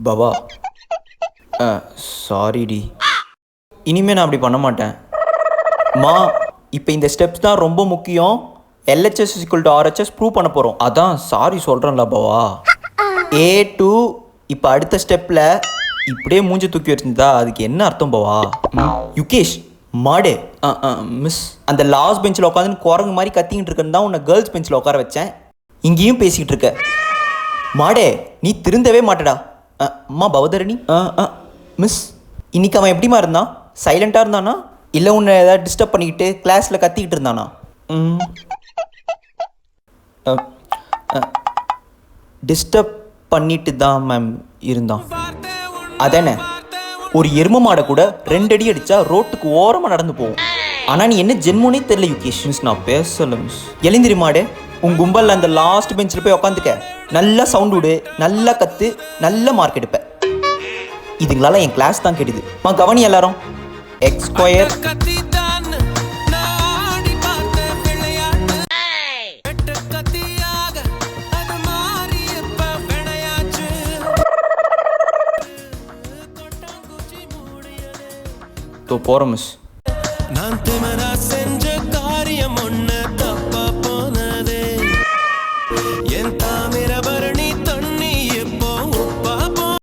பவா சாரிடி, இனிமேல் நான் அப்படி பண்ண மாட்டேன். மா, இப்போ இந்த ஸ்டெப்ஸ் தான் ரொம்ப முக்கியம். LHS = RHS ப்ரூவ் பண்ண போகிறோம். அதான் சாரி சொல்கிறேன்ல பவா. A2 இப்போ அடுத்த ஸ்டெப்பில் இப்படியே மூஞ்சி தூக்கி வச்சிருந்தா அதுக்கு என்ன அர்த்தம் பவா? யுகேஷ் மாடே, மிஸ், அந்த லாஸ்ட் பெஞ்சில் உட்காந்துன்னு குரங்கு மாதிரி கத்திக்கிட்டு இருக்கேன்னு தான் உன்னை கேர்ள்ஸ் பெஞ்சில் உட்கார வச்சேன். இங்கேயும் பேசிக்கிட்டு இருக்க. மாடே, நீ திருந்தவே மாட்டடா. அம்மா பவதரணி. மிஸ், இன்னைக்கு அவன் எப்படிமா இருந்தான்? சைலண்ட்டாக இருந்தானா இல்லை உன்னை ஏதாவது டிஸ்டர்ப் பண்ணிக்கிட்டு கிளாஸில் கத்திக்கிட்டு இருந்தானா? டிஸ்டர்ப் பண்ணிட்டு தான் மேம் இருந்தான். அதானே, ஒரு எரும மாடை கூட 2 அடி அடித்தா ரோட்டுக்கு ஓரமாக நடந்து போவோம். ஆனால் நீ என்ன ஜென்மோனே தெரியல யுகேஷ். மிஸ் நான் பேசலை மிஸ். எழுந்திரி மாடே, உன் கும்பலில் அந்த லாஸ்ட் பெஞ்சில் போய் உட்காந்துக்க. நல்லா சவுண்ட் விடு, நல்லா கற்று, நல்ல மார்க் எடுப்பேன். இதுங்களால என் கிளாஸ் தான் கெடுது. கவனி எல்லாரும். X² போகிறோம் மிஸ்.